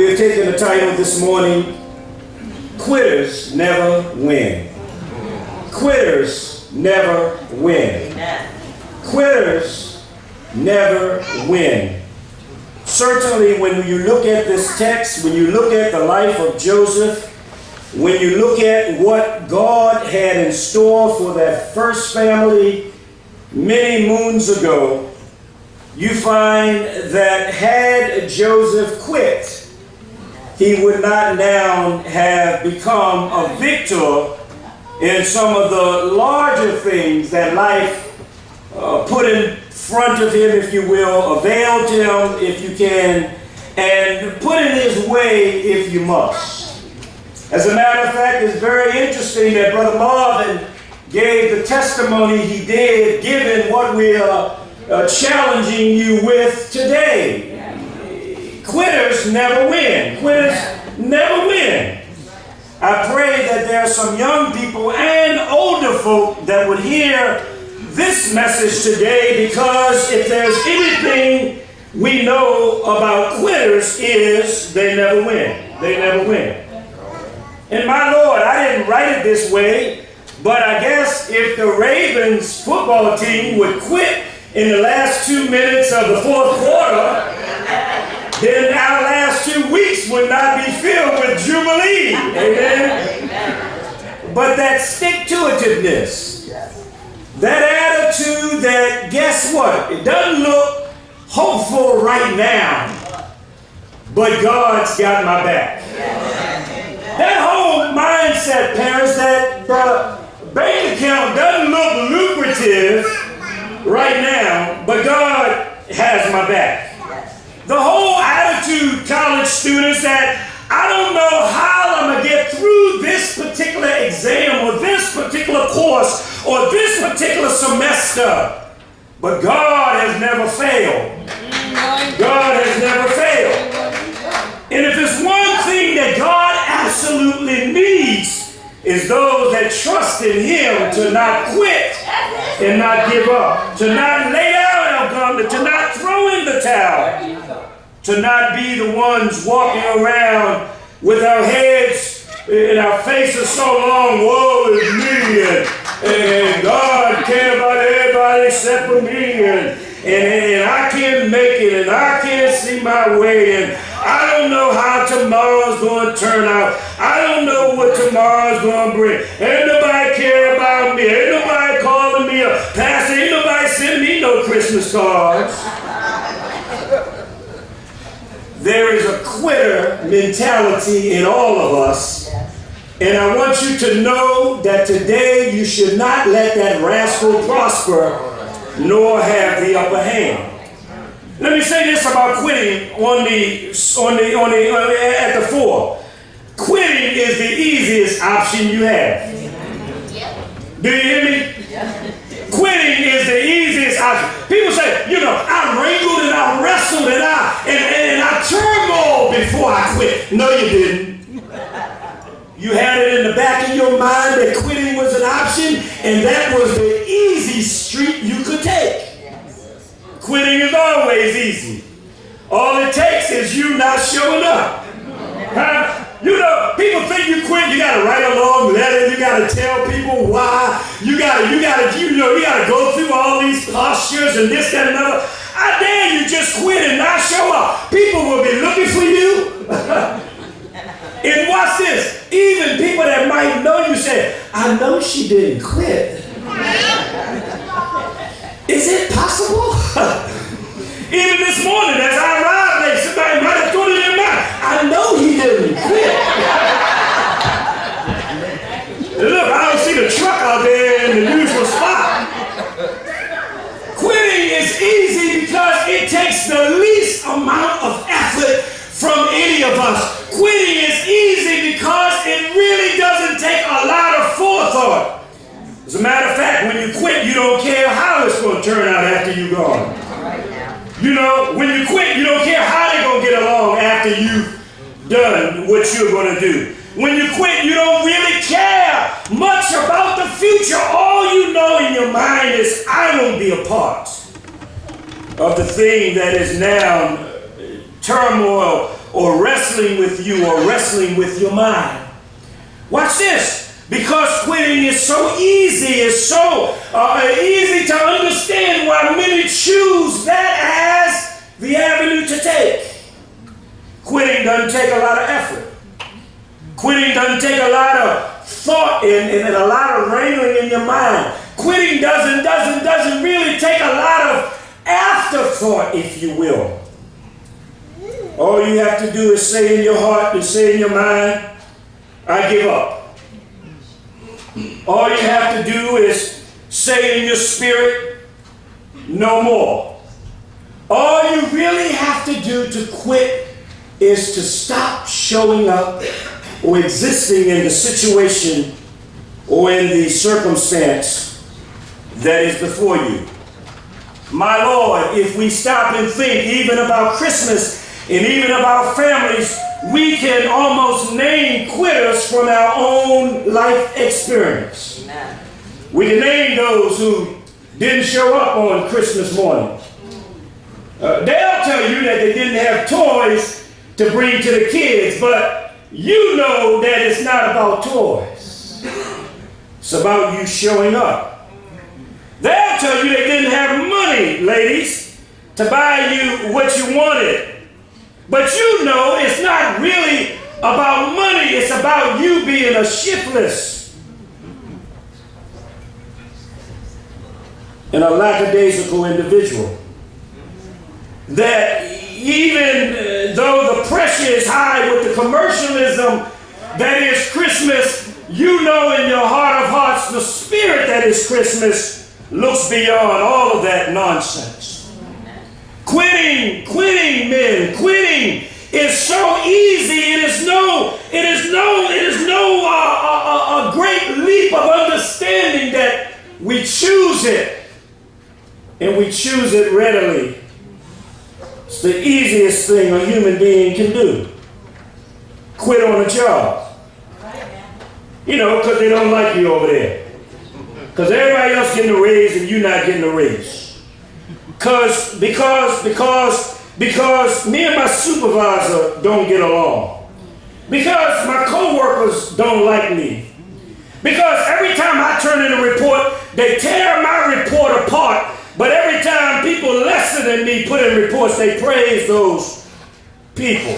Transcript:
We have taken the title this morning, Quitters Never Win. Quitters never win. Quitters never win. Certainly when you look at this text, when you look at the life of Joseph, when you look at what God had in store for that first family many moons ago, you find that had Joseph quit, he would not now have become a victor in some of the larger things that life put in front of him, if you will, availed him, if you can, and put in his way, if you must. As a matter of fact, it's very interesting that Brother Marvin gave the testimony he did, given what we are challenging you with today. Quitters never win. Quitters never win. I pray that there are some young people and older folk that would hear this message today, because if there's anything we know about quitters is they never win. They never win. And my Lord, I didn't write it this way, but I guess if the Ravens football team would quit in the last 2 minutes of the fourth quarter, then our last 2 weeks would not be filled with jubilee. Amen? But that stick-to-itiveness, that attitude that, guess what? It doesn't look hopeful right now, but God's got my back. That whole mindset, parents, that the bank account doesn't look lucrative right now, but God has my back. The whole attitude, college students, that I don't know how I'm going to get through this particular exam or this particular course or this particular semester. But God has never failed. God has never failed. And if there's one thing that God absolutely needs, is those that trust in Him to not quit and not give up, to not lay down our gauntlet, to not throw in the towel, to not be the ones walking around with our heads and our faces so long, woe is me, and God cares about everybody except for me, and I can't make it, and I can't see my way, and I don't know how tomorrow's going to turn out. I don't know what tomorrow's going to bring. Ain't nobody care about me. Ain't nobody calling me a pastor. Ain't nobody sending me no Christmas cards. There is a quitter mentality in all of us. And I want you to know that today you should not let that rascal prosper nor have the upper hand. Let me say this about quitting at the fore. Quitting is the easiest option you have. Do you hear me? Quitting is the easiest option. People say, I wrangled and I wrestled and I turmoiled before I quit. No, you didn't. You had it in the back of your mind that quitting was an option, and that was the easy street you could take. Quitting is always easy. All it takes is you not showing up. Huh? People think you quit, you gotta write a long letter, you gotta tell people why, you gotta go through all these postures and this, that, and another. I dare you just quit and not show up. People will be looking for you. And watch this, even people that might know you say, I know she didn't quit. Is it possible? Even this morning as I arrived late, somebody might have thought it in mind. I know he didn't quit. Look, I don't see the truck out there in the usual spot. Quitting is easy because it takes the least amount of effort from any of us. Quitting is easy because it really doesn't take a lot of forethought. As a matter of fact, when you quit, you don't care how it's going to turn out after you're gone. When you quit, you don't care how they're going to get along after you've done what you're going to do. When you quit, you don't really care much about the future. All you know in your mind is, I won't be a part of the thing that is now turmoil or wrestling with you or wrestling with your mind. Watch this. Because quitting is so easy, it's so easy to understand why many choose that as the avenue to take. Quitting doesn't take a lot of effort. Quitting doesn't take a lot of thought and a lot of wrangling in your mind. Quitting doesn't really take a lot of afterthought, if you will. All you have to do is say in your heart and say in your mind, I give up. All you have to do is say in your spirit, no more. All you really have to do to quit is to stop showing up or existing in the situation or in the circumstance that is before you. My Lord, if we stop and think even about Christmas and even about families, we can almost name quitters from our own life experience. Amen. We can name those who didn't show up on Christmas morning. They'll tell you that they didn't have toys to bring to the kids, but you know that it's not about toys. It's about you showing up. They'll tell you they didn't have money, ladies, to buy you what you wanted. But you know it's not really about money. It's about you being a shiftless and a lackadaisical individual. That even though the pressure is high with the commercialism that is Christmas, you know in your heart of hearts the spirit that is Christmas looks beyond all of that nonsense. Quitting, men, quitting is so easy. It is no a great leap of understanding that we choose it, and we choose it readily. It's the easiest thing a human being can do. Quit on a job. You know, because they don't like you over there. Because everybody else getting a raise and you're not getting a raise. Because me and my supervisor don't get along. Because my co-workers don't like me. Because every time I turn in a report, they tear my report apart. But every time people lesser than me put in reports, they praise those people.